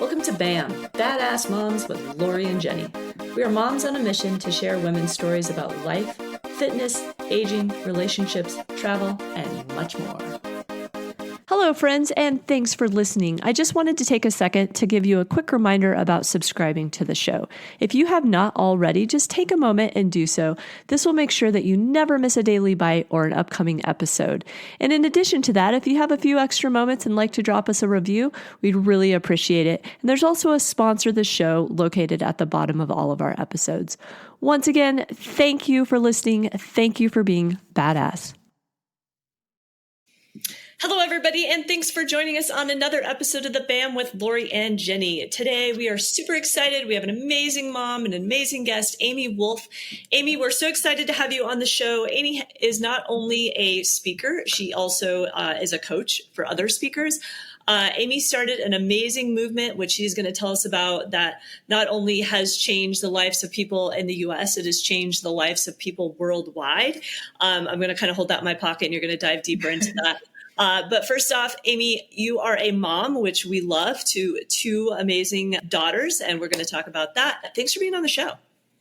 Welcome to BAM, Badass Moms with Lori and Jenny. We are moms on a mission to share women's stories about life, fitness, aging, relationships, travel, and much more. Hello, friends, and thanks for listening. I just wanted to take a second to give you a quick reminder about subscribing to the show. If you have not already, just take a moment and do so. This will make sure that you never miss a daily bite or an upcoming episode. And in addition to that, if you have a few extra moments and like to drop us a review, we'd really appreciate it. And there's also a sponsor of the show located at the bottom of all of our episodes. Once again, thank you for listening. Thank you for being badass. Hello, everybody, and thanks for joining us on another episode of the BAM with Lori and Jenny. Today, we are super excited. We have an amazing mom and an amazing guest, Amy Wolff. Amy, we're so excited to have you on the show. Amy is not only a speaker, she also is a coach for other speakers. Amy started an amazing movement, which she's going to tell us about, that not only has changed the lives of people in the U.S., it has changed the lives of people worldwide. I'm going to kind of hold that in my pocket, and you're going to dive deeper into that. But first off, Amy, you are a mom, which we love, to two amazing daughters, and we're going to talk about that. Thanks for being on the show.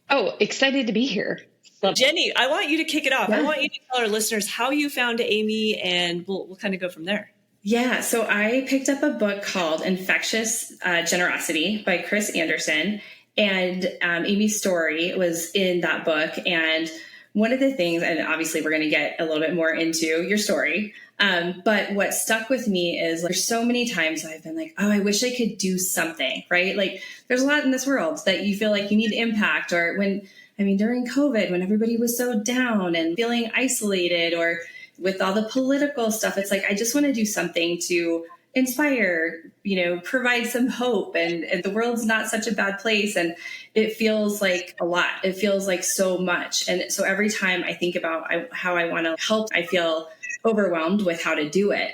Oh, excited to be here. Jenny, I want you to kick it off. Yeah. I want you to tell our listeners how you found Amy, and we'll kind of go from there. Yeah, so I picked up a book called Infectious Generosity by Chris Anderson, and Amy's story was in that book. And one of the things, and obviously we're going to get a little bit more into your story, but what stuck with me is there's so many times I've been like, oh, I wish I could do something, right? Like there's a lot in this world that you feel like you need impact, or during COVID, when everybody was so down and feeling isolated, or with all the political stuff, it's like, I just want to do something to inspire, provide some hope, and the world's not such a bad place. And it feels like a lot. It feels like so much. And so every time I think about how I want to help, I feel overwhelmed with how to do it.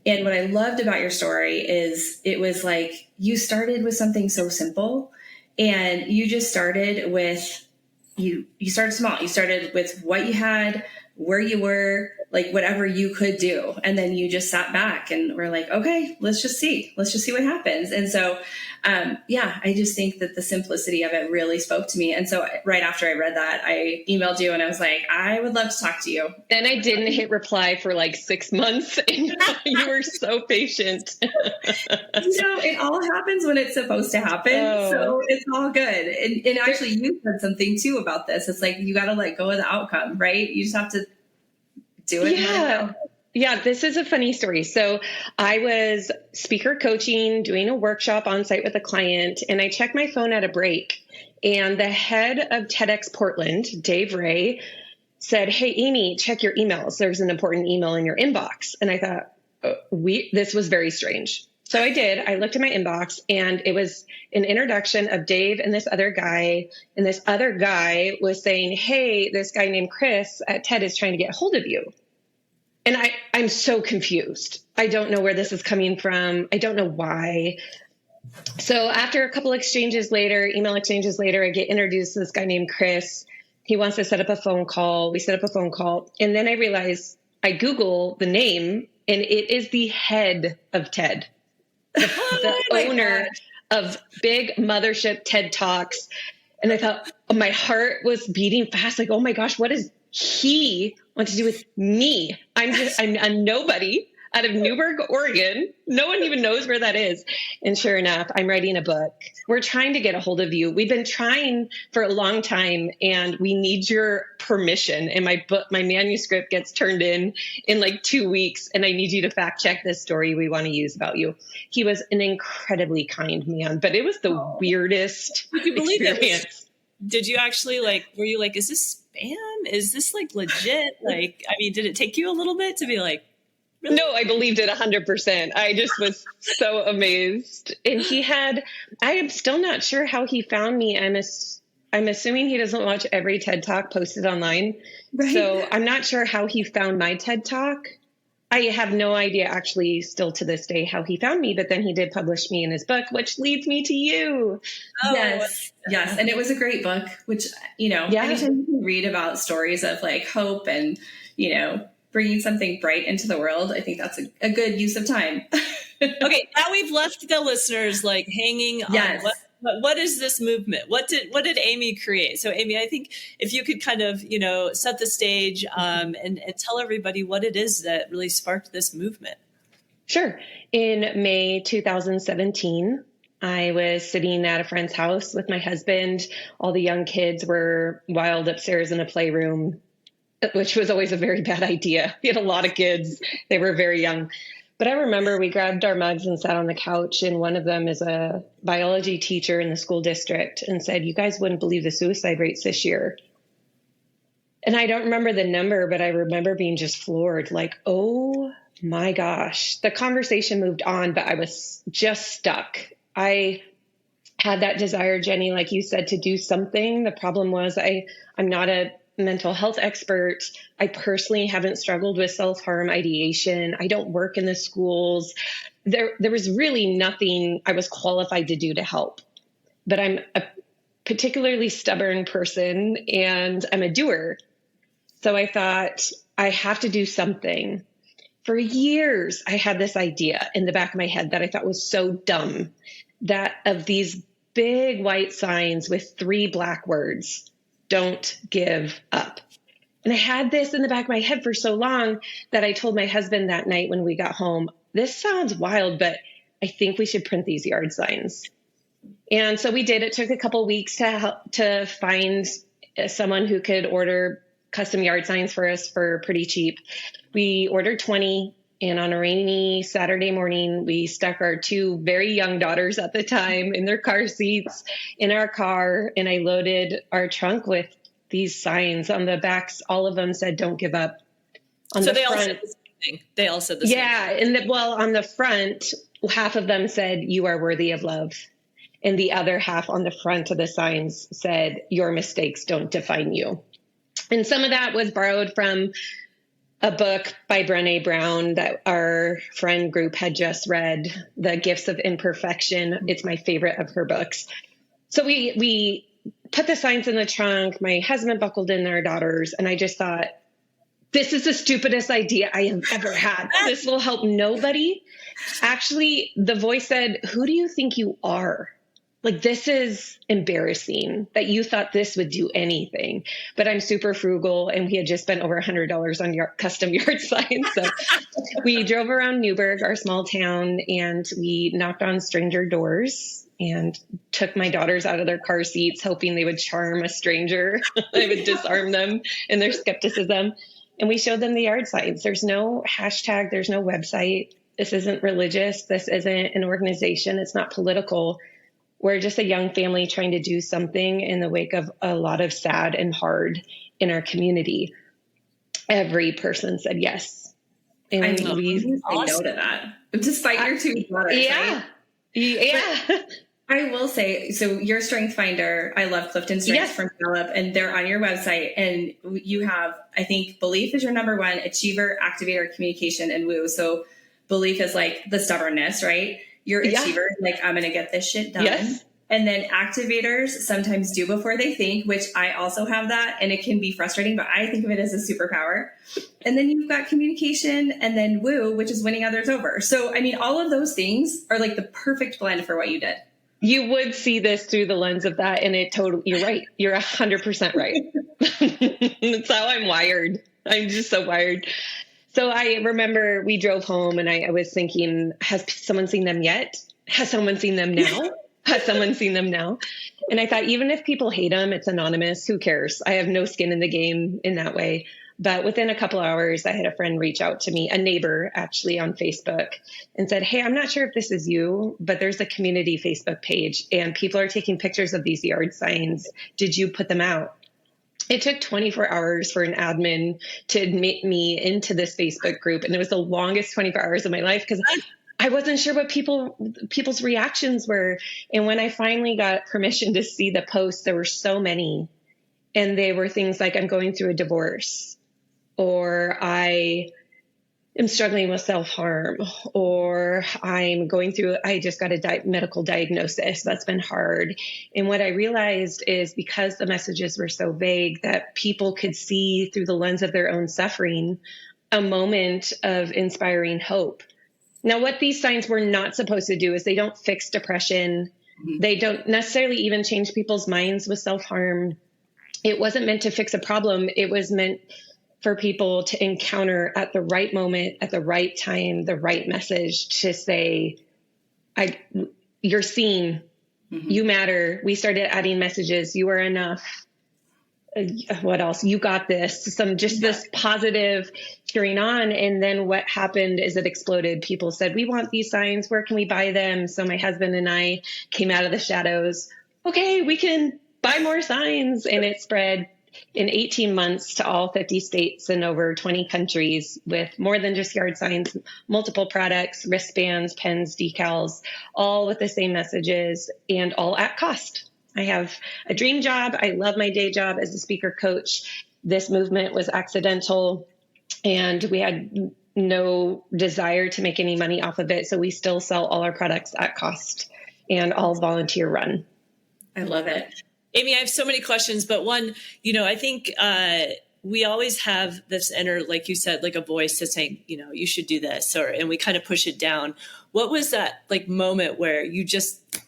And what I loved about your story is it was like you started with something so simple, and you just started with, you started small. You started with what you had, where you were, like whatever you could do. And then you just sat back and were like, okay, let's just see what happens. And so, I just think that the simplicity of it really spoke to me. And so right after I read that, I emailed you and I was like, I would love to talk to you. And I didn't hit reply for like 6 months. And you were so patient. It all happens when it's supposed to happen. Oh. So it's all good. And actually you said something too about this. It's like, you got to let go of the outcome, right? You just have to do it. Yeah, this is a funny story. So I was speaker coaching, doing a workshop on site with a client, and I checked my phone at a break. And the head of TEDx Portland, Dave Ray, said, "Hey, Amy, check your emails. There's an important email in your inbox." And I thought, this was very strange. So I did. I looked at my inbox, and it was an introduction of Dave and this other guy. And this other guy was saying, "Hey, this guy named Chris at TED is trying to get a hold of you." And I'm so confused. I don't know where this is coming from. I don't know why. So after a couple email exchanges later, I get introduced to this guy named Chris. He wants to set up a phone call. We set up a phone call. And then I realize I Google the name, and it is the head of TED, the owner of big mothership TED Talks. And I thought, my heart was beating fast. Like, oh my gosh, what does he want to do with me? I'm a nobody out of Newberg, Oregon. No one even knows where that is. And sure enough, I'm writing a book. We're trying to get a hold of you. We've been trying for a long time, and we need your permission. And my manuscript gets turned in like 2 weeks, and I need you to fact check this story we want to use about you. He was an incredibly kind man, but it was the weirdest experience. Did you actually were you like, is this spam? Is this legit? Did it take you a little bit to be like, really? No, I believed it 100%. I just was so amazed. And I am still not sure how he found me. I'm assuming he doesn't watch every TED Talk posted online. Right. So I'm not sure how he found my TED Talk. I have no idea, actually, still to this day, how he found me. But then he did publish me in his book, which leads me to you. Oh, yes. And it was a great book, which, anytime you can read about stories of hope and, bringing something bright into the world, I think that's a good use of time. Okay, now we've left the listeners like hanging on what is this movement? What did Amy create? So Amy, I think if you could kind of, set the stage and tell everybody what it is that really sparked this movement. Sure. In May 2017, I was sitting at a friend's house with my husband. All the young kids were wild upstairs in a playroom, which was always a very bad idea. We had a lot of kids. They were very young. But I remember we grabbed our mugs and sat on the couch, and one of them is a biology teacher in the school district and said, "You guys wouldn't believe the suicide rates this year." And I don't remember the number, but I remember being just floored, like, oh my gosh. The conversation moved on, but I was just stuck. I had that desire, Jenny, like you said, to do something. The problem was I'm not a mental health expert. I personally haven't struggled with self-harm ideation. I don't work in the schools. There was really nothing I was qualified to do to help. But I'm a particularly stubborn person and I'm a doer. So I thought I have to do something. For years, I had this idea in the back of my head that I thought was so dumb, that of these big white signs with 3 black words, "Don't give up." And I had this in the back of my head for so long that I told my husband that night when we got home, "This sounds wild, but I think we should print these yard signs." And so we did. It took a couple weeks to find someone who could order custom yard signs for us for pretty cheap. We ordered 20. And on a rainy Saturday morning, we stuck our 2 very young daughters at the time in their car seats in our car. And I loaded our trunk with these signs on the backs. All of them said, "Don't give up." On so the they front, all said the same thing. They all said the same thing. Yeah. And on the front, half of them said, "You are worthy of love." And the other half on the front of the signs said, "Your mistakes don't define you." And some of that was borrowed from a book by Brené Brown that our friend group had just read, The Gifts of Imperfection. It's my favorite of her books. So we put the signs in the trunk. My husband buckled in our daughters, and I just thought, this is the stupidest idea I have ever had. This will help nobody. Actually, the voice said, "Who do you think you are? Like, this is embarrassing that you thought this would do anything." But I'm super frugal, and we had just spent over $100 on custom yard signs. So we drove around Newburgh, our small town, and we knocked on stranger doors and took my daughters out of their car seats, hoping they would charm a stranger. I would disarm them in their skepticism. And we showed them the yard signs. There's no hashtag. There's no website. This isn't religious. This isn't an organization. It's not political. We're just a young family trying to do something in the wake of a lot of sad and hard in our community. Every person said yes. And I know we say no to that, despite your 2 daughters. Yeah. Right? Yeah. I will say, so your Strength Finder, I love Clifton Strengths from Gallup, and they're on your website. And you have, I think, belief is your number 1, achiever, activator, communication, and woo. So belief is like the stubbornness, right? Your achiever, like, I'm going to get this shit done. Yes. And then activators sometimes do before they think, which I also have that. And it can be frustrating, but I think of it as a superpower. And then you've got communication, and then woo, which is winning others over. So, I mean, all of those things are like the perfect blend for what you did. You would see this through the lens of that. And you're right. You're 100% right. That's how I'm wired. I'm just so wired. So I remember we drove home, and I was thinking, has someone seen them yet? Has someone seen them now? Has someone seen them now? And I thought, even if people hate them, it's anonymous. Who cares? I have no skin in the game in that way. But within a couple hours, I had a friend reach out to me, a neighbor actually on Facebook, and said, "Hey, I'm not sure if this is you, but there's a community Facebook page and people are taking pictures of these yard signs. Did you put them out?" It took 24 hours for an admin to admit me into this Facebook group. And it was the longest 24 hours of my life because I wasn't sure what people's reactions were. And when I finally got permission to see the posts, there were so many. And they were things like, "I'm going through a divorce," or "I am struggling with self-harm," or I just got a medical diagnosis. That's been hard. And what I realized is, because the messages were so vague, that people could see through the lens of their own suffering a moment of inspiring hope. Now, what these signs were not supposed to do is they don't fix depression. They don't necessarily even change people's minds with self-harm. It wasn't meant to fix a problem. It was meant for people to encounter at the right moment, at the right time, the right message to say, you're seen, you matter. We started adding messages. You are enough. What else? You got this. This positive cheering on. And then what happened is it exploded. People said, we want these signs. Where can we buy them? So my husband and I came out of the shadows. Okay, we can buy more signs. And it spread in 18 months to all 50 states and over 20 countries with more than just yard signs, multiple products, wristbands, pens, decals, all with the same messages and all at cost. I have a dream job. I love my day job as a speaker coach. This movement was accidental and we had no desire to make any money off of it. So we still sell all our products at cost and all volunteer run. I love it. Amy, I have so many questions, but one, I think we always have this inner, like you said, like a voice that's saying, you should do this, and we kind of push it down. What was that like moment where you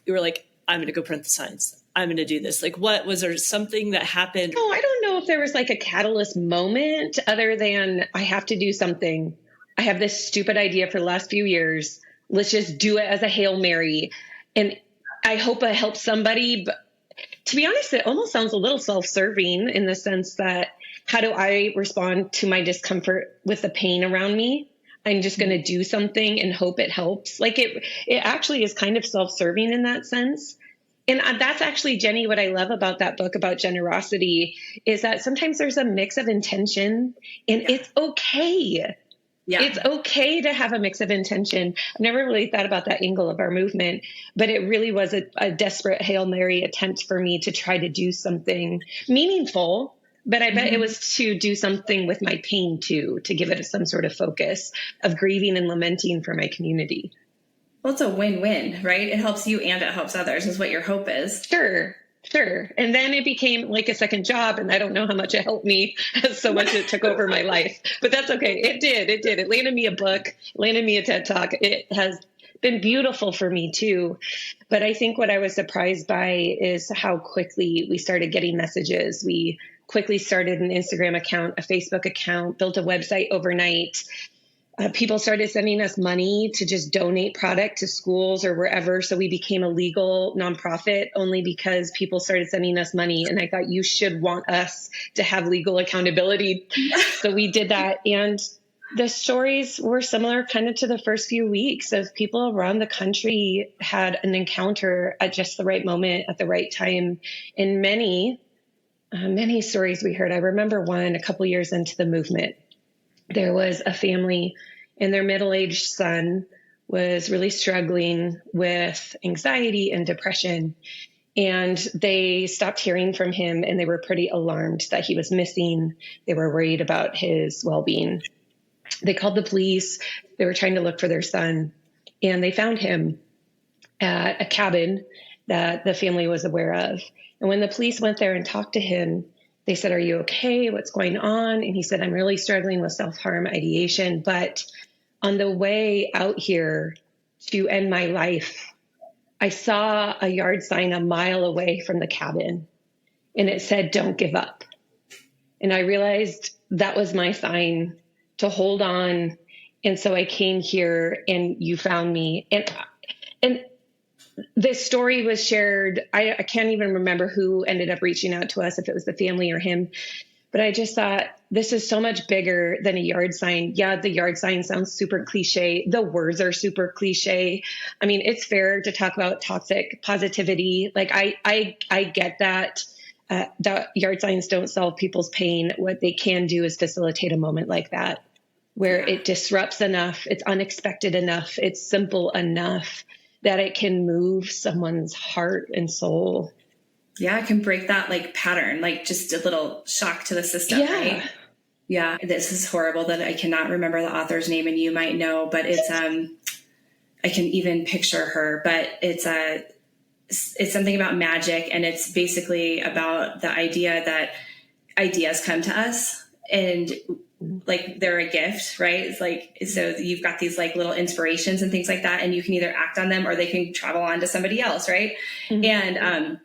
were like, I'm going to go print the signs. I'm going to do this. Like, what was there something that happened? Oh, I don't know if there was like a catalyst moment other than I have to do something. I have this stupid idea for the last few years. Let's just do it as a Hail Mary. And I hope it helps somebody. But to be honest, it almost sounds a little self-serving in the sense that how do I respond to my discomfort with the pain around me? I'm just going to do something and hope it helps. Like it actually is kind of self-serving in that sense. And that's actually, Jenny, what I love about that book about generosity is that sometimes there's a mix of intention and it's okay. Yeah. It's okay to have a mix of intention. I've never really thought about that angle of our movement, but it really was a desperate Hail Mary attempt for me to try to do something meaningful. But I bet it was to do something with my pain too, to give it some sort of focus of grieving and lamenting for my community. Well, it's a win-win, right? It helps you and it helps others is what your hope is. Sure. And then it became like a second job, and I don't know how much it helped me so much it took over my life. But that's okay. It did. It landed me a book, landed me a TED Talk. It has been beautiful for me too. But I think what I was surprised by is how quickly we started getting messages. We quickly started an Instagram account, a Facebook account, built a website overnight. People started sending us money to just donate product to schools or wherever. So we became a legal nonprofit only because people started sending us money. And I thought you should want us to have legal accountability. So we did that. And the stories were similar kind of to the first few weeks of people around the country had an encounter at just the right moment at the right time. And many stories we heard. I remember one a couple years into the movement. There was a family and their middle-aged son was really struggling with anxiety and depression. And they stopped hearing from him and they were pretty alarmed that he was missing. They were worried about his well-being. They called the police. They were trying to look for their son and they found him at a cabin that the family was aware of. And when the police went there and talked to him, they said, "Are you okay? What's going on?" And he said, "I'm really struggling with self-harm ideation. But on the way out here to end my life, I saw a yard sign a mile away from the cabin and it said, 'Don't give up.' And I realized that was my sign to hold on. And so I came here and you found me." And this story was shared. I can't even remember who ended up reaching out to us, if it was the family or him. But I just thought, this is so much bigger than a yard sign. Yeah, the yard sign sounds super cliche. The words are super cliche. I mean, it's fair to talk about toxic positivity. Like I get that. That yard signs don't solve people's pain. What they can do is facilitate a moment like that, where it disrupts enough, it's unexpected enough, it's simple enough that it can move someone's heart and soul. Yeah, it can break that like pattern, like just a little shock to the system, right? Yeah, this is horrible that I cannot remember the author's name and you might know, but it's, I can even picture her, but it's something about magic. And it's basically about the idea that ideas come to us and like they're a gift, right? It's like, so you've got these like little inspirations and things like that, and you can either act on them or they can travel on to somebody else, right? And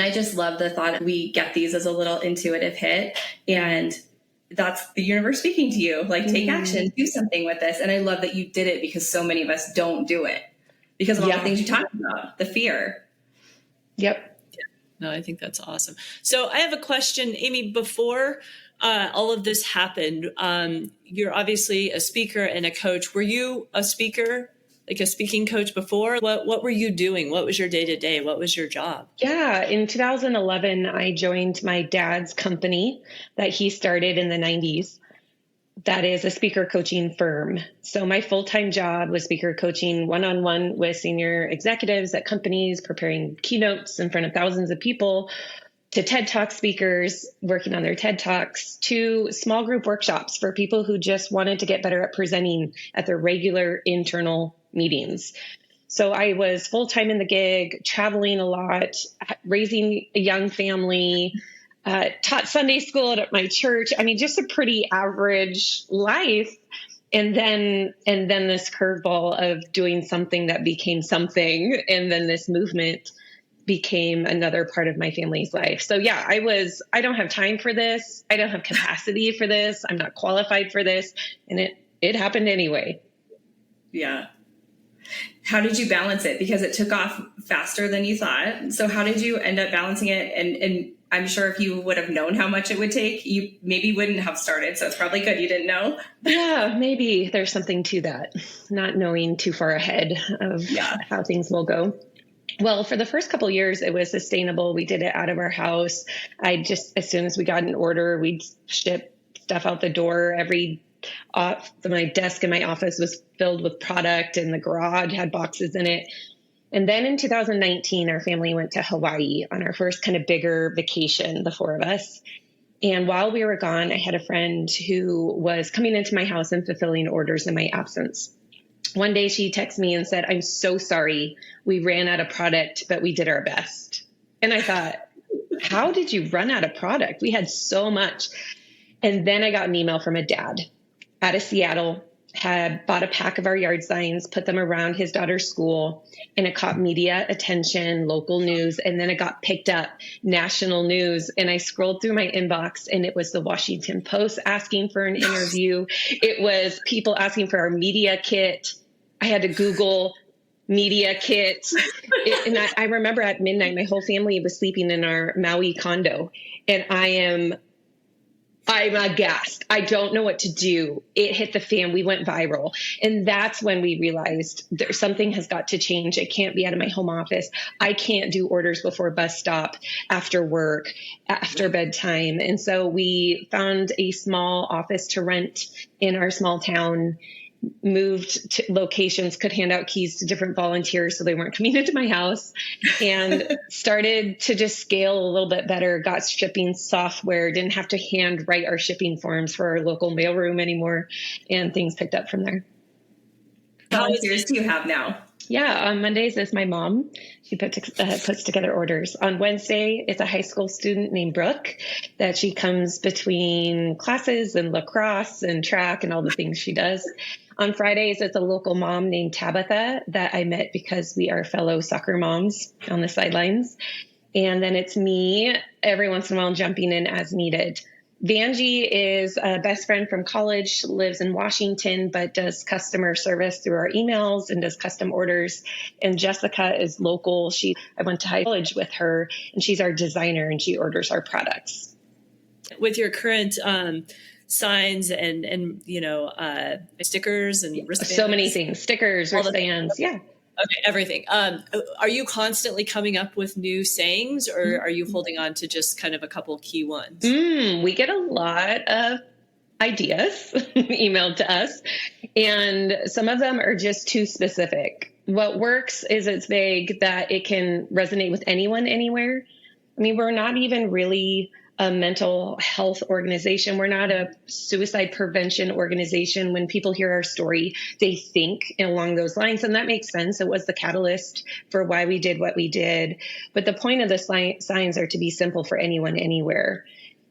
I just love the thought we get these as a little intuitive hit, and that's the universe speaking to you, like take action, do something with this. And I love that you did it, because so many of us don't do it because of all the things you talked about, the fear. Yep. No, I think that's awesome. So I have a question, Amy, before all of this happened, you're obviously a speaker and a coach. Were you a speaker, like a speaking coach before? What were you doing? What was your day-to-day? What was your job? Yeah. In 2011, I joined my dad's company that he started in the 90s. That is a speaker coaching firm. So my full-time job was speaker coaching one-on-one with senior executives at companies, preparing keynotes in front of thousands of people, to TED Talk speakers working on their TED Talks, to small group workshops for people who just wanted to get better at presenting at their regular internal meetings. So I was full-time in the gig, traveling a lot, raising a young family, taught Sunday school at my church. I mean, just a pretty average life. And then this curveball of doing something that became something. And then this movement became another part of my family's life. So yeah, I don't have time for this. I don't have capacity for this. I'm not qualified for this. And it happened anyway. Yeah. How did you balance it? Because it took off faster than you thought. So how did you end up balancing it? And I'm sure if you would have known how much it would take, you maybe wouldn't have started. So it's probably good you didn't know. Yeah, maybe there's something to that, not knowing too far ahead of how things will go. Well, for the first couple of years, it was sustainable. We did it out of our house. As soon as we got an order, we'd ship stuff out the door. My desk in my office was filled with product, and the garage had boxes in it. And then in 2019, our family went to Hawaii on our first kind of bigger vacation, the four of us. And while we were gone, I had a friend who was coming into my house and fulfilling orders in my absence. One day she texted me and said, "I'm so sorry. We ran out of product, but we did our best." And I thought, how did you run out of product? We had so much. And then I got an email from a dad out of Seattle, had bought a pack of our yard signs, put them around his daughter's school, and it caught media attention, local news, and then it got picked up, national news. And I scrolled through my inbox, and it was the Washington Post asking for an interview. It was people asking for our media kit. I had to Google media kit. I remember at midnight, my whole family was sleeping in our Maui condo, and I'm aghast. I don't know what to do. It hit the fan. We went viral. And that's when we realized something has got to change. It can't be out of my home office. I can't do orders before bus stop, after work, after bedtime. And so we found a small office to rent in our small town, moved to locations, could hand out keys to different volunteers so they weren't coming into my house, and started to just scale a little bit better, got shipping software, didn't have to hand write our shipping forms for our local mailroom anymore, and things picked up from there. How many volunteers do you have now? Yeah, on Mondays is my mom. She puts together orders. On Wednesday, it's a high school student named Brooke that she comes between classes and lacrosse and track and all the things she does. On Fridays, it's a local mom named Tabitha that I met because we are fellow soccer moms on the sidelines. And then it's me every once in a while jumping in as needed. Vanjie is a best friend from college, lives in Washington, but does customer service through our emails and does custom orders. And Jessica is local. I went to high college with her, and she's our designer, and she orders our products. With your current signs and stickers and wristbands. So many things, stickers, wristbands. Yeah. Okay, everything. Are you constantly coming up with new sayings, or are you holding on to just kind of a couple key ones? We get a lot of ideas emailed to us, and some of them are just too specific. What works is it's vague, that it can resonate with anyone, anywhere. I mean, we're not even really a mental health organization. We're not a suicide prevention organization. When people hear our story, they think along those lines, and that makes sense. It was the catalyst for why we did what we did. But the point of the signs are to be simple for anyone, anywhere.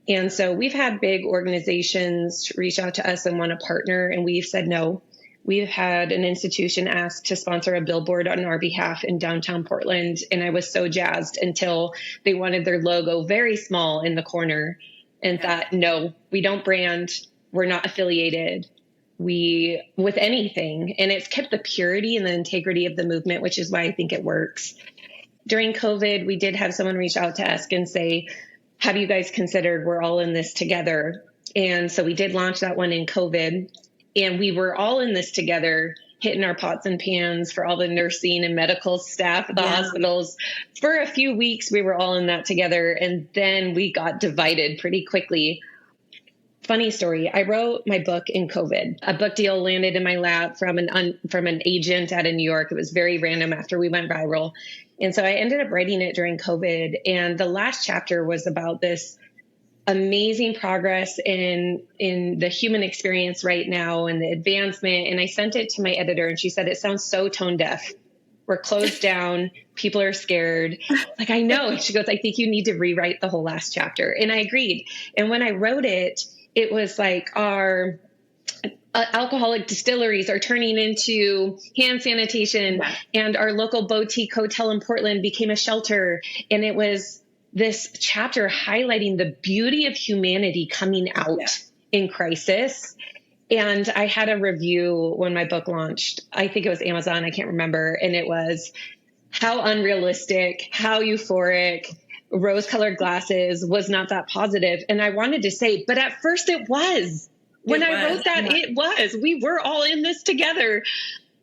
And so we've had big organizations reach out to us and want to partner, and we've said no. We've had an institution ask to sponsor a billboard on our behalf in downtown Portland, and I was so jazzed until they wanted their logo very small in the corner and thought, no, we don't brand. We're not affiliated with anything. And it's kept the purity and the integrity of the movement, which is why I think it works. During COVID, we did have someone reach out to us and say, have you guys considered we're all in this together? And so we did launch that one in COVID. And we were all in this together, hitting our pots and pans for all the nursing and medical staff at the hospitals. For a few weeks, we were all in that together. And then we got divided pretty quickly. Funny story. I wrote my book in COVID. A book deal landed in my lap from an agent out of New York. It was very random after we went viral. And so I ended up writing it during COVID. And the last chapter was about this amazing progress in the human experience right now and the advancement. And I sent it to my editor and she said, it sounds so tone deaf. We're closed down. People are scared. Like, I know. And she goes, I think you need to rewrite the whole last chapter. And I agreed. And when I wrote it, it was like our alcoholic distilleries are turning into hand sanitation, and our local boutique hotel in Portland became a shelter. And it was this chapter highlighting the beauty of humanity coming out in crisis. And I had a review when my book launched. I think it was Amazon. I can't remember. And it was how unrealistic, how euphoric, rose-colored glasses was not that positive. And I wanted to say, but at first it was. When I wrote that, it was. We were all in this together.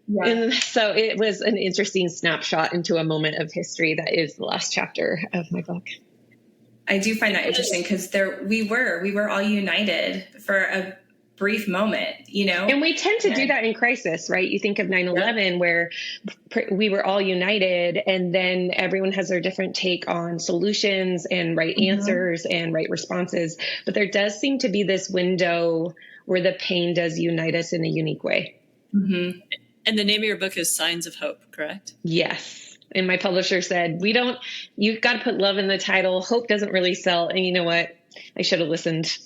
Yeah. And so it was an interesting snapshot into a moment of history that is the last chapter of my book. I do find that interesting because we were all united for a brief moment, you know? And we tend to do that in crisis, right? You think of 9/11 where we were all united and then everyone has their different take on solutions and right answers and right responses. But there does seem to be this window where the pain does unite us in a unique way. Mm-hmm. And the name of your book is Signs of Hope, correct? Yes. And my publisher said, you've got to put love in the title. Hope doesn't really sell. And you know what? I should have listened.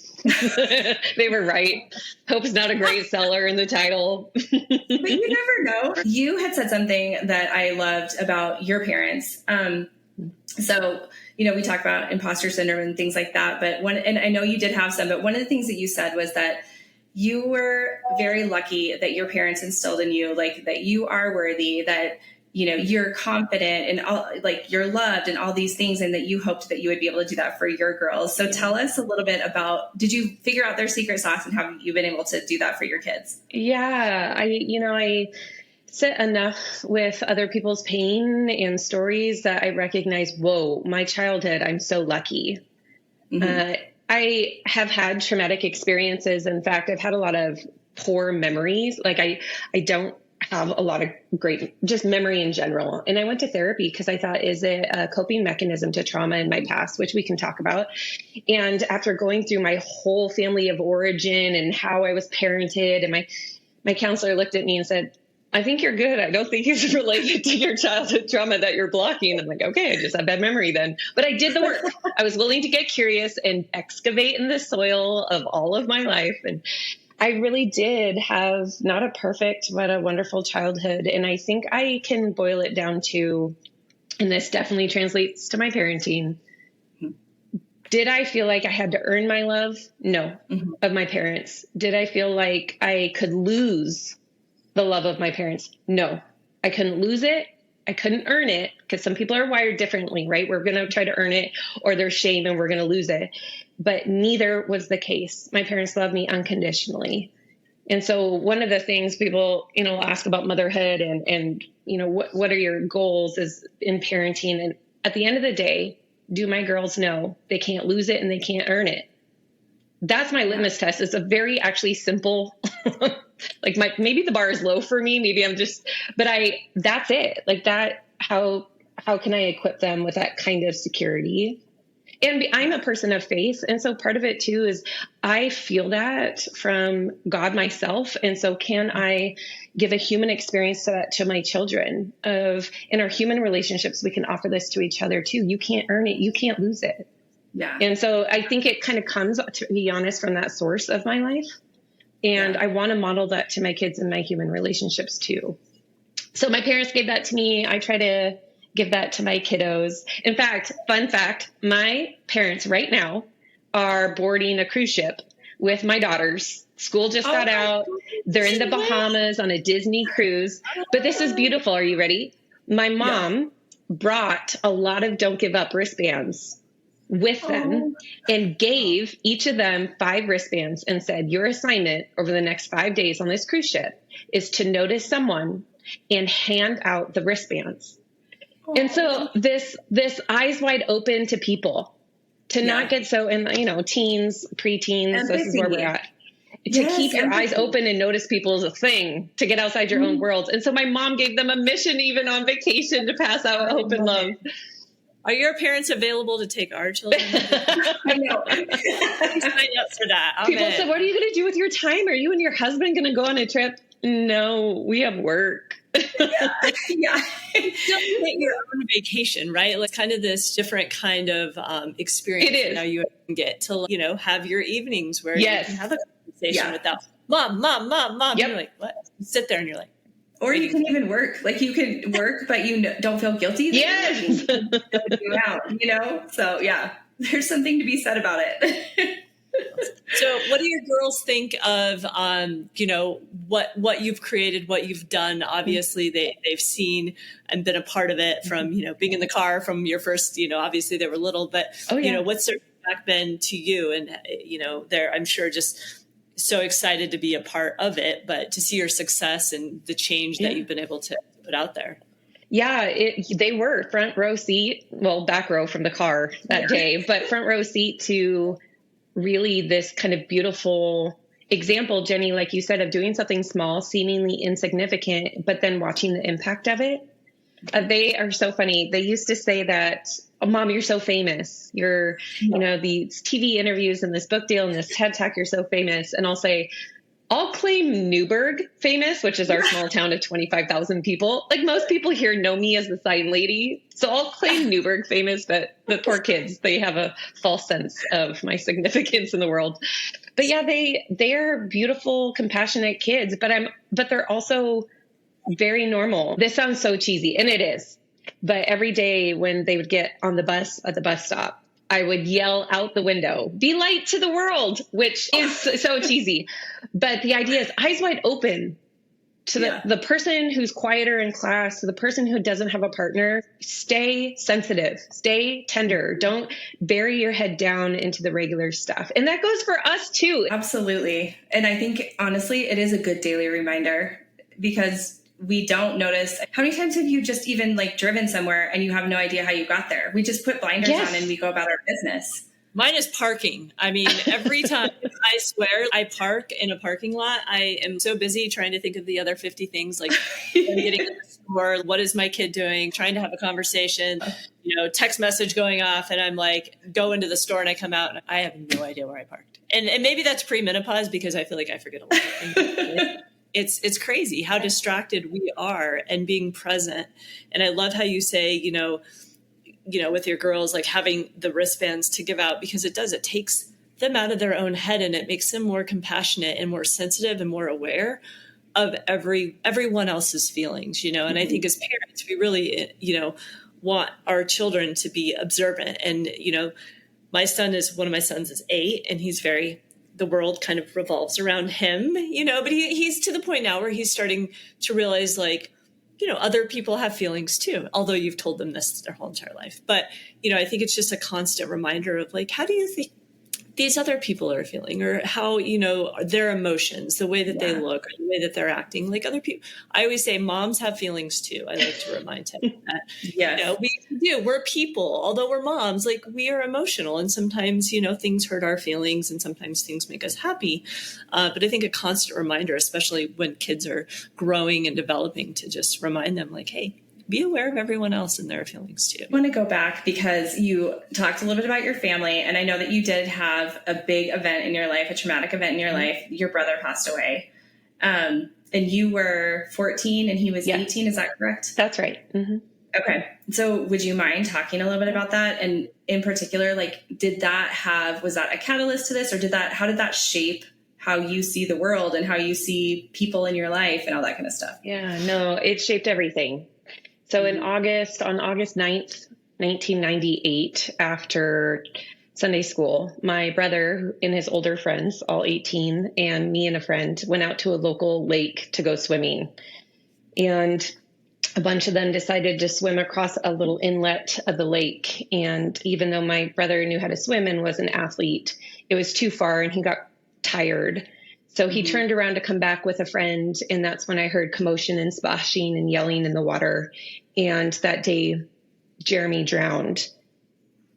They were right. Hope's not a great seller in the title. But you never know. You had said something that I loved about your parents. So, we talk about imposter syndrome and things like that, and I know you did have some, but one of the things that you said was that you were very lucky that your parents instilled in you, like that you are worthy, that, you're confident and all, like you're loved and all these things. And that you hoped that you would be able to do that for your girls. So tell us a little bit about, did you figure out their secret sauce and have you been able to do that for your kids? Yeah. I sit enough with other people's pain and stories that I recognize, whoa, my childhood, I'm so lucky. Mm-hmm. I have had traumatic experiences. In fact, I've had a lot of poor memories. Like I don't have a lot of great, just memory in general. And I went to therapy because I thought, is it a coping mechanism to trauma in my past, which we can talk about. And after going through my whole family of origin and how I was parented, and my counselor looked at me and said, I think you're good. I don't think it's related to your childhood trauma that you're blocking. I'm like, okay, I just have bad memory then. But I did the work. I was willing to get curious and excavate in the soil of all of my life. And I really did have not a perfect, but a wonderful childhood. And I think I can boil it down to, and this definitely translates to my parenting. Did I feel like I had to earn my love? No, of my parents. Did I feel like I could lose the love of my parents? No, I couldn't lose it. I couldn't earn it, because some people are wired differently, right? We're going to try to earn it, or there's shame and we're going to lose it. But neither was the case. My parents loved me unconditionally. And so one of the things people, ask about motherhood and what are your goals is in parenting. And at the end of the day, do my girls know they can't lose it and they can't earn it? That's my litmus test. It's a very actually simple, maybe the bar is low for me. Maybe I'm just, that's it. Like that, how can I equip them with that kind of security? And I'm a person of faith. And so part of it too is I feel that from God myself. And so can I give a human experience to that to my children in our human relationships, we can offer this to each other too. You can't earn it. You can't lose it. Yeah. And so I think it kind of comes, to be honest, from that source of my life. And I want to model that to my kids and my human relationships too. So my parents gave that to me. I try to give that to my kiddos. In fact, fun fact, my parents right now are boarding a cruise ship with my daughters. School just got out. They're in the Bahamas on a Disney cruise. But this is beautiful. Are you ready? My mom brought a lot of Don't Give Up wristbands with them and gave each of them 5 wristbands and said, your assignment over the next 5 days on this cruise ship is to notice someone and hand out the wristbands. And so this eyes wide open to people, to not get so in, teens, preteens, this is where we're at. To keep your eyes open and notice people is a thing, to get outside your own world. And so my mom gave them a mission even on vacation to pass out hope and love. Are your parents available to take our children? I know. Sign up for that. People said, what are you going to do with your time? Are you and your husband going to go on a trip? No, we have work. Yeah. Don't get your own vacation, right? Like kind of this different kind of experience. It is. Now you get to, have your evenings where you can have a conversation without mom. Yep. You're like, what? You sit there and you're like, or you can even work. Like you can work, but you don't feel guilty. Yes. So yeah, there's something to be said about it. So what do your girls think of, what you've created, what you've done? Obviously they've seen and been a part of it from, being in the car from your first, obviously they were little, but what's their feedback been to you? And, they're, I'm sure, just so excited to be a part of it, but to see your success and the change that you've been able to put out there. Yeah, they were front row seat, well, back row from the car that day, but front row seat to really this kind of beautiful example, Jenny, like you said, of doing something small, seemingly insignificant, but then watching the impact of it. They are so funny. They used to say that, oh, Mom, you're so famous. You're, these TV interviews and this book deal and this TED Talk, you're so famous. And I'll say, I'll claim Newburgh famous, which is our small town of 25,000 people. Like most people here know me as the sign lady. So I'll claim Newburgh famous, but the poor kids, they have a false sense of my significance in the world. But yeah, they're beautiful, compassionate kids, but they're also very normal. This sounds so cheesy, and it is. But every day when they would get on the bus at the bus stop, I would yell out the window, be light to the world, which is so cheesy. But the idea is eyes wide open to the person who's quieter in class, to the person who doesn't have a partner. Stay sensitive, stay tender. Don't bury your head down into the regular stuff. And that goes for us too. Absolutely. And I think, honestly, it is a good daily reminder because we don't notice. How many times have you just even driven somewhere and you have no idea how you got there? We just put blinders on and we go about our business. Mine is parking. I mean, every time I swear I park in a parking lot, I am so busy trying to think of the other 50 things, like I'm getting to the store, what is my kid doing, trying to have a conversation, text message going off. And I'm like, go into the store and I come out and I have no idea where I parked. And maybe that's pre-menopause because I feel like I forget a lot of things. It's crazy how distracted we are and being present. And I love how you say, with your girls, like having the wristbands to give out, because it takes them out of their own head and it makes them more compassionate and more sensitive and more aware of everyone else's feelings, and I think as parents, we really, want our children to be observant. And, one of my sons is 8 and he's the world kind of revolves around him, but he's to the point now where he's starting to realize other people have feelings too, although you've told them this their whole entire life. But, I think it's just a constant reminder of how do you think these other people are feeling, or how, their emotions, the way that they look, or the way that they're acting, like other people. I always say moms have feelings too. I like to remind him that, we do, we're people, although we're moms, we are emotional. And sometimes, things hurt our feelings and sometimes things make us happy. But I think a constant reminder, especially when kids are growing and developing, to just remind them hey, be aware of everyone else and their feelings too. I want to go back because you talked a little bit about your family, and I know that you did have a big event in your life, a traumatic event in your life. Your brother passed away, and you were 14 and he was 18. Is that correct? That's right. Mm-hmm. Okay. So would you mind talking a little bit about that? And in particular, like, was that a catalyst to this, or how did that shape how you see the world and how you see people in your life and all that kind of stuff? Yeah, no, it shaped everything. So on August 9th, 1998, after Sunday school, my brother and his older friends, all 18, and me and a friend went out to a local lake to go swimming. And a bunch of them decided to swim across a little inlet of the lake. And even though my brother knew how to swim and was an athlete, it was too far and he got tired. So he turned around to come back with a friend. And that's when I heard commotion and splashing and yelling in the water. And that day, Jeremy drowned.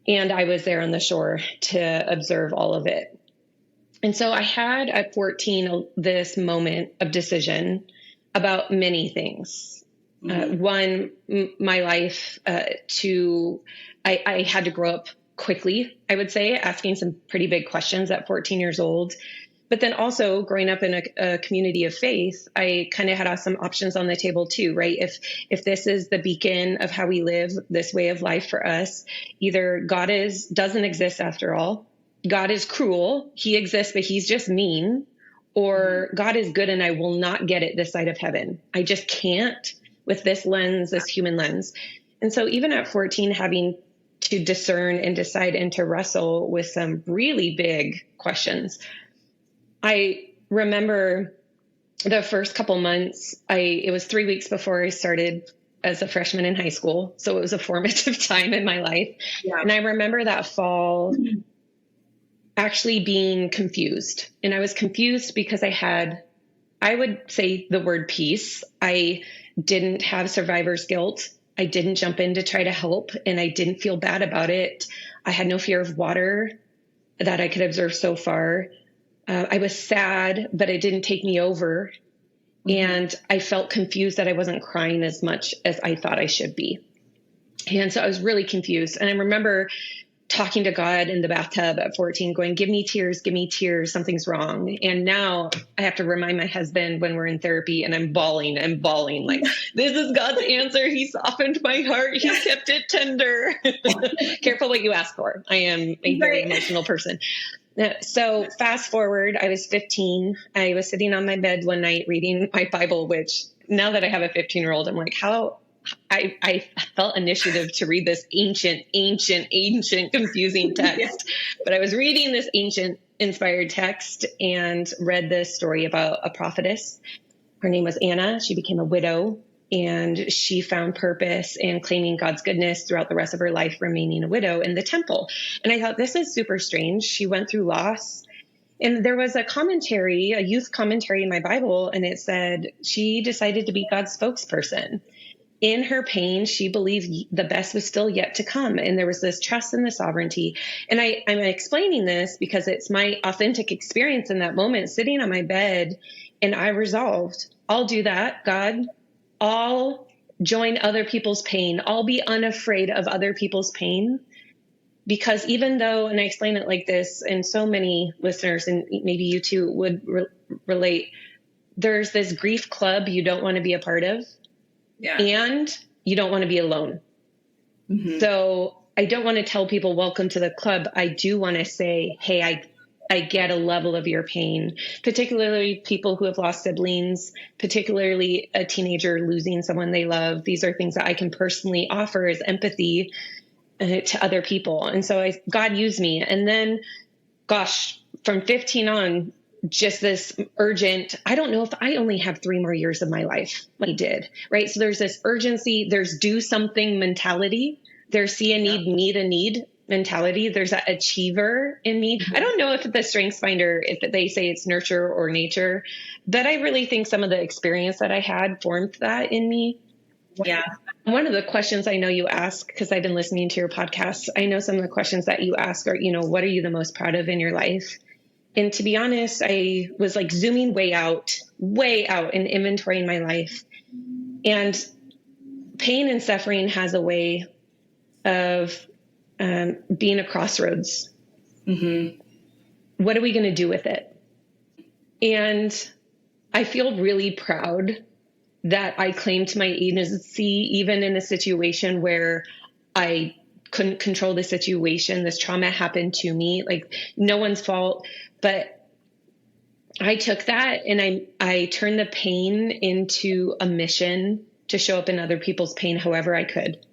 And I was there on the shore to observe all of it. And so I had at 14 this moment of decision about many things. One, my life, I had to grow up quickly, I would say, asking some pretty big questions at 14 years old. But then also growing up in a community of faith, I kind of had some options on the table too, right? If this is the beacon of how we live, this way of life for us, either God doesn't exist after all, God is cruel, he exists, but he's just mean, or God is good and I will not get it this side of heaven. I just can't with this lens, this human lens. And so even at 14, having to discern and decide and to wrestle with some really big questions. I remember the first couple months, it was 3 weeks before I started as a freshman in high school. So it was a formative time in my life. Yeah. And I remember that fall actually being confused. And I was confused because I would say the word peace. I didn't have survivor's guilt. I didn't jump in to try to help, and I didn't feel bad about it. I had no fear of water that I could observe so far. I was sad, but it didn't take me over. And I felt confused that I wasn't crying as much as I thought I should be. And so I was really confused. And I remember talking to God in the bathtub at 14, going, give me tears, something's wrong. And now I have to remind my husband when we're in therapy and I'm bawling, like, this is God's answer. He softened my heart. He kept it tender. Careful what you ask for. I am a very emotional person. So fast forward, I was 15. I was sitting on my bed one night reading my Bible, which now that I have a 15-year-old, I'm like, how I felt initiative to read this ancient, confusing text. But I was reading this ancient inspired text and read this story about a prophetess. Her name was Anna. She became a widow and she found purpose in claiming God's goodness throughout the rest of her life, remaining a widow in the temple. And I thought, this is super strange. She went through loss. And there was a youth commentary in my Bible, and it said she decided to be God's spokesperson. In her pain, she believed the best was still yet to come. And there was this trust in the sovereignty. And I'm explaining this because it's my authentic experience in that moment, sitting on my bed. And I resolved, I'll do that, God. I'll join other people's pain. I'll be unafraid of other people's pain. Because even though, and I explain it like this, and so many listeners, and maybe you too would relate, there's this grief club you don't want to be a part of. Yeah. And you don't want to be alone. Mm-hmm. So I don't want to tell people, welcome to the club. I do want to say, hey, I get a level of your pain, particularly people who have lost siblings, particularly a teenager losing someone they love. These are things that I can personally offer as empathy to other people. And so God used me. And then, from 15 on, just this urgent, I don't know if I only have 3 more years of my life like I did, right? So there's this urgency, there's do something mentality, there's see a need, meet a need mentality. There's that achiever in me. Mm-hmm. I don't know if the strengths finder, if they say it's nurture or nature, but I really think some of the experience that I had formed that in me. Yeah. One of the questions I know you ask, because I've been listening to your podcast, I know some of the questions that you ask are, what are you the most proud of in your life? And to be honest, I was like zooming way out and inventorying my life. And pain and suffering has a way of being a crossroads. Mm-hmm. What are we going to do with it? And I feel really proud that I claimed my agency, even in a situation where I couldn't control the situation. This trauma happened to me, like no one's fault, but I took that and I turned the pain into a mission to show up in other people's pain however I could.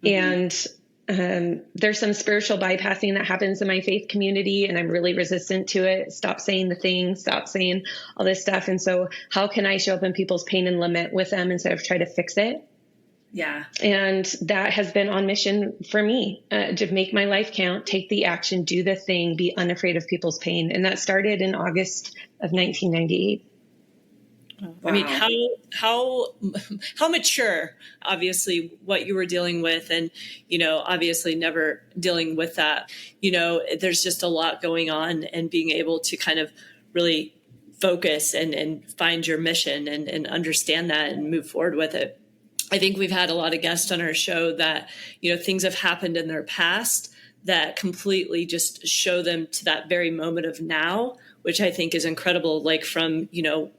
Mm-hmm. And there's some spiritual bypassing that happens in my faith community, and I'm really resistant to it. Stop saying the thing, stop saying all this stuff. And so how can I show up in people's pain and lament with them instead of try to fix it? Yeah. And that has been on mission for me, to make my life count, take the action, do the thing, be unafraid of people's pain. And that started in August of 1998. Wow. I mean, how mature, obviously, what you were dealing with, and, obviously never dealing with that, there's just a lot going on, and being able to kind of really focus and find your mission and understand that and move forward with it. I think we've had a lot of guests on our show that, things have happened in their past that completely just show them to that very moment of now, which I think is incredible, like from,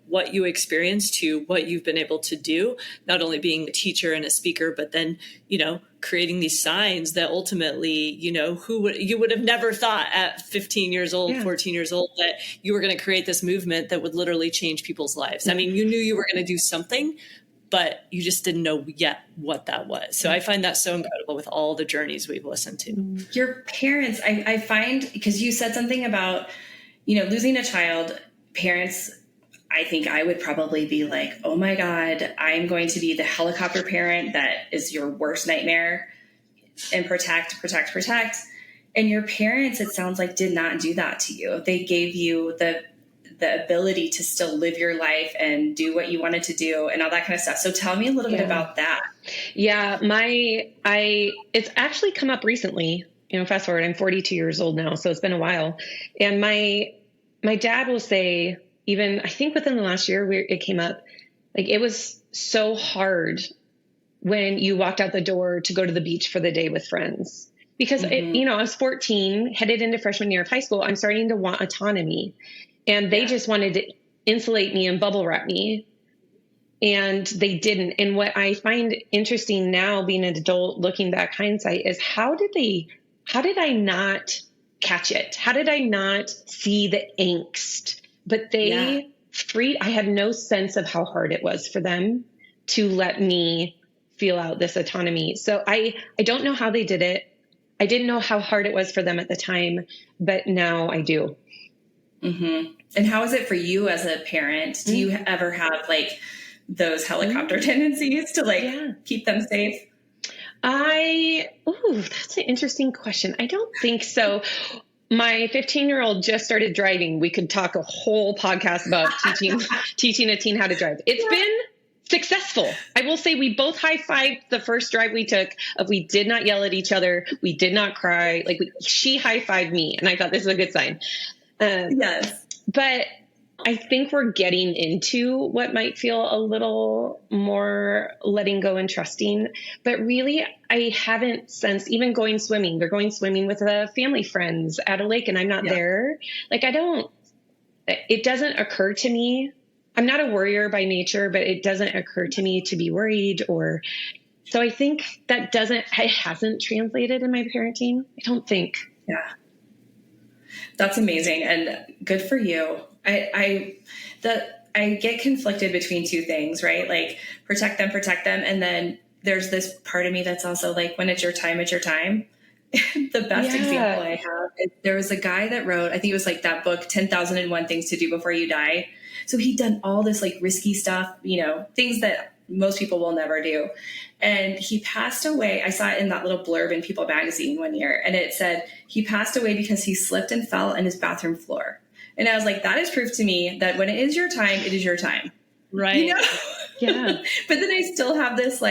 what you experienced to what you've been able to do, not only being a teacher and a speaker, but then, creating these signs that ultimately, you would have never thought at 15 years old, 14 years old, that you were going to create this movement that would literally change people's lives. I mean, you knew you were going to do something, but you just didn't know yet what that was. So I find that so incredible with all the journeys we've listened to. Your parents, I find, because you said something about, losing a child, parents, I think I would probably be like, oh my God, I'm going to be the helicopter parent that is your worst nightmare, and protect. And your parents, it sounds like, did not do that to you. They gave you the ability to still live your life and do what you wanted to do and all that kind of stuff. So tell me a little bit about that. Yeah, it's actually come up recently. Fast forward, I'm 42 years old now, so it's been a while. And my dad will say, even I think within the last year, it came up, like it was so hard when you walked out the door to go to the beach for the day with friends. Because, I was 14, headed into freshman year of high school. I'm starting to want autonomy. And they just wanted to insulate me and bubble wrap me. And they didn't. And what I find interesting now, being an adult, looking back hindsight, is how did I not catch it? How did I not see the angst? But they I had no sense of how hard it was for them to let me feel out this autonomy. So I don't know how they did it. I didn't know how hard it was for them at the time, but now I do. Mm-hmm. And how is it for you as a parent? Do you ever have like those helicopter tendencies to keep them safe? That's an interesting question. I don't think so. My 15-year-old just started driving. We could talk a whole podcast about teaching a teen how to drive. It's been successful. I will say we both high-fived the first drive we took. We did not yell at each other. We did not cry. She high-fived me, and I thought this is a good sign. Yes. But I think we're getting into what might feel a little more letting go and trusting. But really, I haven't sensed, even going swimming. They're going swimming with family friends at a lake, and I'm not there. It doesn't occur to me. I'm not a worrier by nature, but it doesn't occur to me to be worried so I think it hasn't translated in my parenting. I don't think. Yeah. That's amazing. And good for you. I get conflicted between two things, right? Like protect them. And then there's this part of me that's also like, when it's your time, it's your time. The best example I have is there was a guy that wrote, I think it was like that book, 10,001 Things to Do Before You Die. So he'd done all this like risky stuff, things that most people will never do. And he passed away. I saw it in that little blurb in People magazine one year. And it said he passed away because he slipped and fell on his bathroom floor. And I was like, that is proof to me that when it is your time, it is your time. Right. Yeah. But then I still have this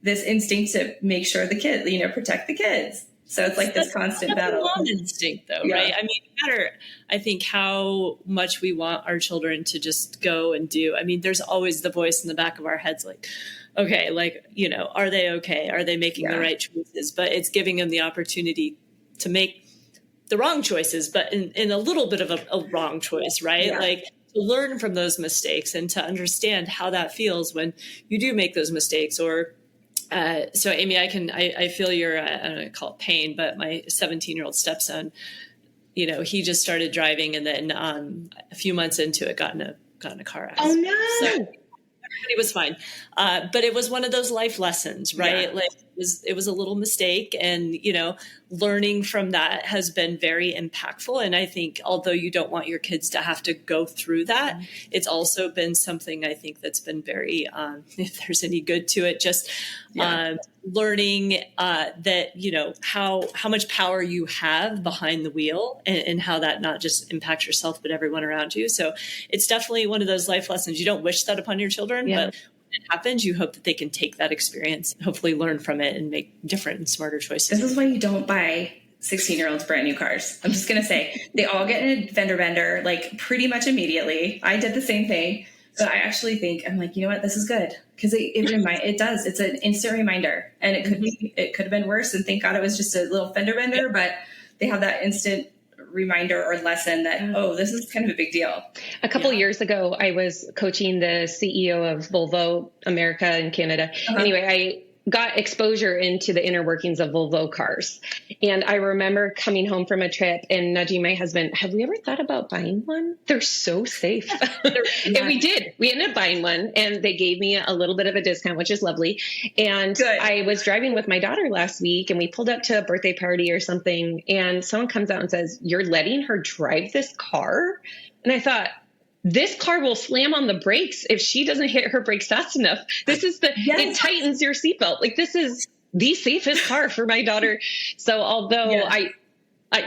instinct to make sure the kid, protect the kids. So it's like this constant battle. Mom instinct though, right? I mean, no matter, I think, how much we want our children to just go and do. I mean, there's always the voice in the back of our heads like, okay, are they okay? Are they making the right choices? But it's giving them the opportunity to make the wrong choices, but in a little bit of a wrong choice, right? Like learn from those mistakes and to understand how that feels when you do make those mistakes. Or so Amy, I feel your, I don't know, call it pain, but my 17-year-old stepson, he just started driving, and then a few months into it, got in a car accident. Oh no. So, it was fine. But it was one of those life lessons, right? Yeah. Like it was a little mistake, and, learning from that has been very impactful. And I think although you don't want your kids to have to go through that, it's also been something I think that's been very, if there's any good to it, just learning that, how much power you have behind the wheel, and how that not just impacts yourself, but everyone around you. So it's definitely one of those life lessons. You don't wish that upon your children, but when it happens, you hope that they can take that experience, hopefully learn from it, and make different and smarter choices. This is why you don't buy 16-year-olds brand new cars. I'm just going to say they all get in a fender bender, like pretty much immediately. I did the same thing. But I actually think, I'm like, you know what, this is good. Because it does. It's an instant reminder. And it could have been worse. And thank God it was just a little fender bender. But they have that instant reminder or lesson that, oh, this is kind of a big deal. A couple years ago, I was coaching the CEO of Volvo America and Canada. Anyway, I got exposure into the inner workings of Volvo cars. And I remember coming home from a trip and nudging my husband, have we ever thought about buying one? They're so safe. And we did. We ended up buying one, and they gave me a little bit of a discount, which is lovely. And Good. I was driving with my daughter last week, and we pulled up to a birthday party or something, and someone comes out and says, you're letting her drive this car? And I thought, this car will slam on the brakes if she doesn't hit her brakes fast enough. This is it tightens your seatbelt. Like, this is the safest car for my daughter. So although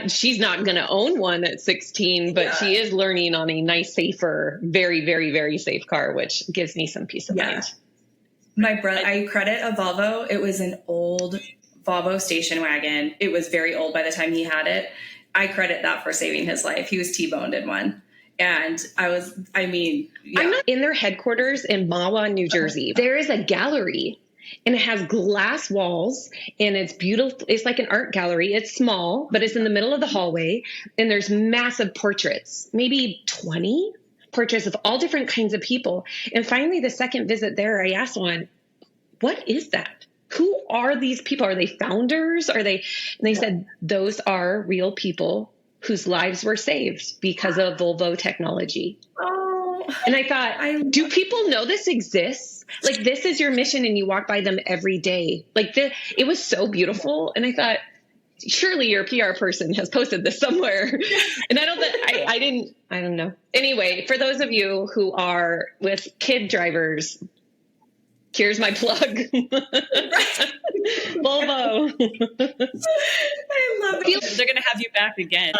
she's not going to own one at 16, but she is learning on a nice, safer, very, very, very safe car, which gives me some peace of mind. My brother, I credit a Volvo. It was an old Volvo station wagon. It was very old by the time he had it. I credit that for saving his life. He was T-boned in one. And I'm not in their headquarters in Mahwah, New Jersey. There is a gallery, and it has glass walls, and it's beautiful. It's like an art gallery. It's small, but it's in the middle of the hallway, and there's massive portraits, maybe 20 portraits of all different kinds of people. And finally, the second visit there, I asked one, what is that? Who are these people? Are they founders? And they said, those are real people whose lives were saved because of Volvo technology. Oh. And I thought, do people know this exists? Like, this is your mission, and you walk by them every day. Like, it was so beautiful. And I thought, surely your PR person has posted this somewhere. And I don't know. Anyway, for those of you who are with kid drivers, here's my plug. Volvo. I love it. They're going to have you back again.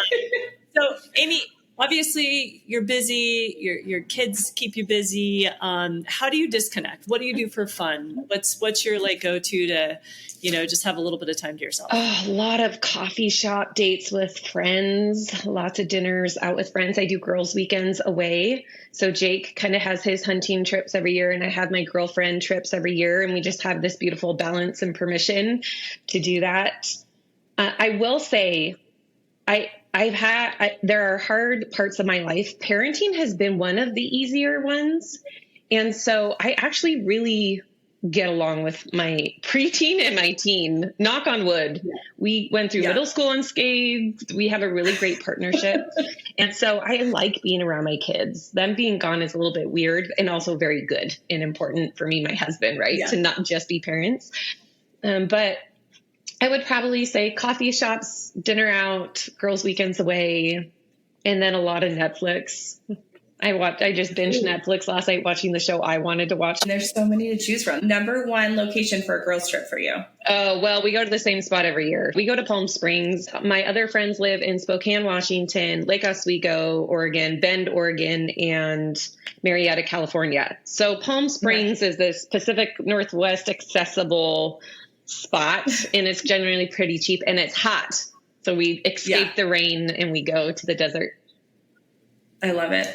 So, Amy, obviously you're busy. Your kids keep you busy. How do you disconnect? What do you do for fun? What's your go-to to, just have a little bit of time to yourself? Oh, a lot of coffee shop dates with friends, lots of dinners out with friends. I do girls' weekends away. So Jake kind of has his hunting trips every year, and I have my girlfriend trips every year. And we just have this beautiful balance and permission to do that. I will say, there are hard parts of my life. Parenting has been one of the easier ones. And so I actually really get along with my preteen and my teen. Knock on wood. We went through middle school unscathed. We have a really great partnership. And so I like being around my kids. Them being gone is a little bit weird, and also very good and important for me, my husband, right? To not just be parents. But I would probably say coffee shops, dinner out, girls' weekends away, and then a lot of Netflix. I just binged Netflix last night watching the show I wanted to watch. And there's so many to choose from. Number one location for a girls' trip for you? Oh, well, we go to the same spot every year. We go to Palm Springs. My other friends live in Spokane, Washington, Lake Oswego, Oregon, Bend, Oregon, and Marietta, California. So Palm Springs is this Pacific Northwest accessible spot, and it's generally pretty cheap, and it's hot. So we escape the rain and we go to the desert. I love it.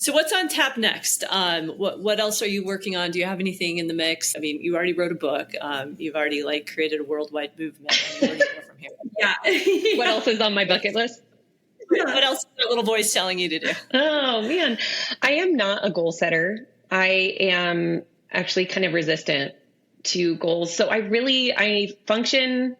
So what's on tap next? What else are you working on? Do you have anything in the mix? I mean, you already wrote a book. You've already created a worldwide movement. Where do you go from here? Yeah. What else is on my bucket list? What else is your little voice telling you to do? Oh man, I am not a goal setter. I am actually kind of resistant to goals. So I function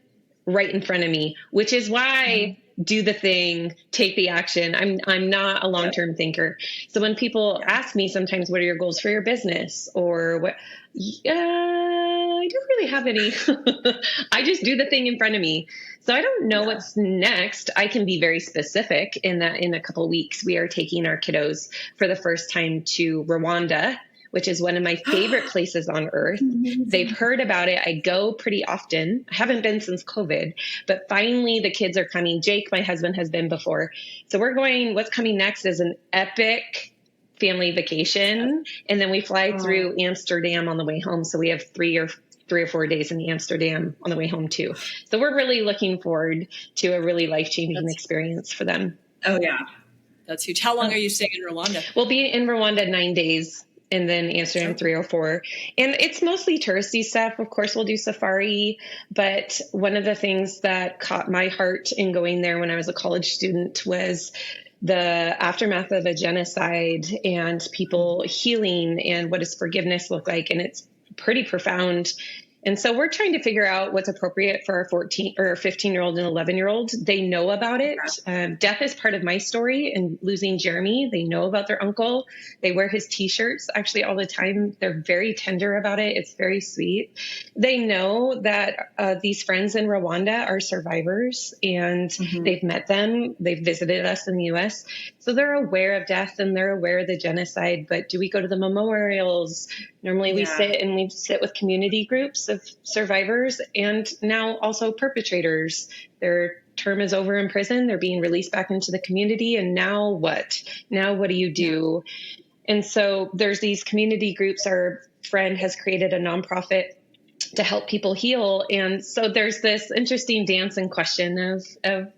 right in front of me, which is why do the thing, take the action. I'm not a long-term thinker. So when people ask me sometimes, what are your goals for your business or what, I don't really have any. I just do the thing in front of me. So I don't know what's next. I can be very specific in that in a couple of weeks, we are taking our kiddos for the first time to Rwanda, which is one of my favorite places on earth. They've heard about it. I go pretty often. I haven't been since COVID, but finally the kids are coming. Jake, my husband, has been before. So we're going, what's coming next is an epic family vacation. And then we fly through Amsterdam on the way home. So we have 3 or 4 days in Amsterdam on the way home too. So we're really looking forward to a really life-changing experience for them. Oh yeah. That's huge. How long are you staying in Rwanda? We'll be in Rwanda 9 days. And then Amsterdam 3 or 4. And it's mostly touristy stuff. Of course, we'll do safari. But one of the things that caught my heart in going there when I was a college student was the aftermath of a genocide and people healing and what does forgiveness look like. And it's pretty profound. And so we're trying to figure out what's appropriate for our 14 or 15-year-old and 11-year-old. They know about it. Death is part of my story, and losing Jeremy, they know about their uncle. They wear his T-shirts actually all the time. They're very tender about it. It's very sweet. They know that these friends in Rwanda are survivors, and they've met them. They've visited us in the U.S. So they're aware of death and they're aware of the genocide. But do we go to the memorials? Normally we sit with community groups of survivors and now also perpetrators. Their term is over in prison. They're being released back into the community. And now what? Now what do you do? And so there's these community groups. Our friend has created a nonprofit to help people heal. And so there's this interesting dance and question of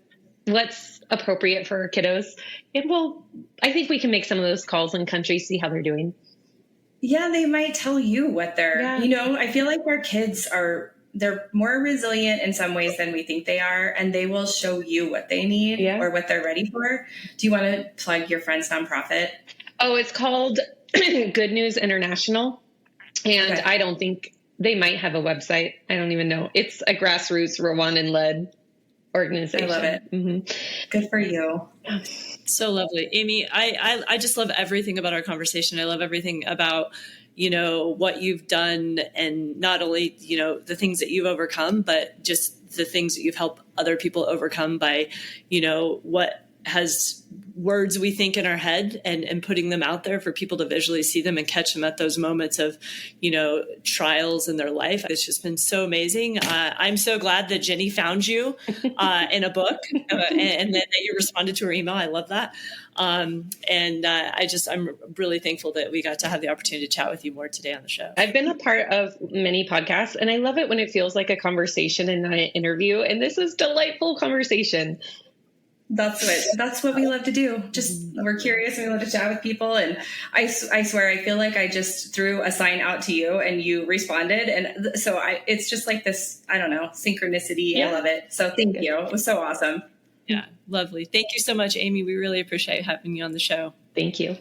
what's appropriate for our kiddos. And I think we can make some of those calls in countries, see how they're doing. Yeah, they might tell you what they're, I feel like our kids they're more resilient in some ways than we think they are. And they will show you what they need or what they're ready for. Do you want to plug your friend's nonprofit? Oh, it's called Good News International. And I don't think they might have a website. I don't even know. It's a grassroots Rwandan-led organization. I love it. Good for you. So lovely. Amy, I just love everything about our conversation. I love everything about, what you've done, and not only, the things that you've overcome, but just the things that you've helped other people overcome by, what has words we think in our head and putting them out there for people to visually see them and catch them at those moments of, trials in their life. It's just been so amazing. I'm so glad that Jenny found you in a book and that you responded to her email. I love that. I'm really thankful that we got to have the opportunity to chat with you more today on the show. I've been a part of many podcasts, and I love it when it feels like a conversation and not an interview. And this is delightful conversation. That's what we love to do. We're curious and we love to chat with people. And I swear, I feel like I just threw a sign out to you and you responded. And so it's just like this, I don't know, synchronicity. Yeah. I love it. So thank you. It was so awesome. Yeah. Lovely. Thank you so much, Amy. We really appreciate having you on the show. Thank you.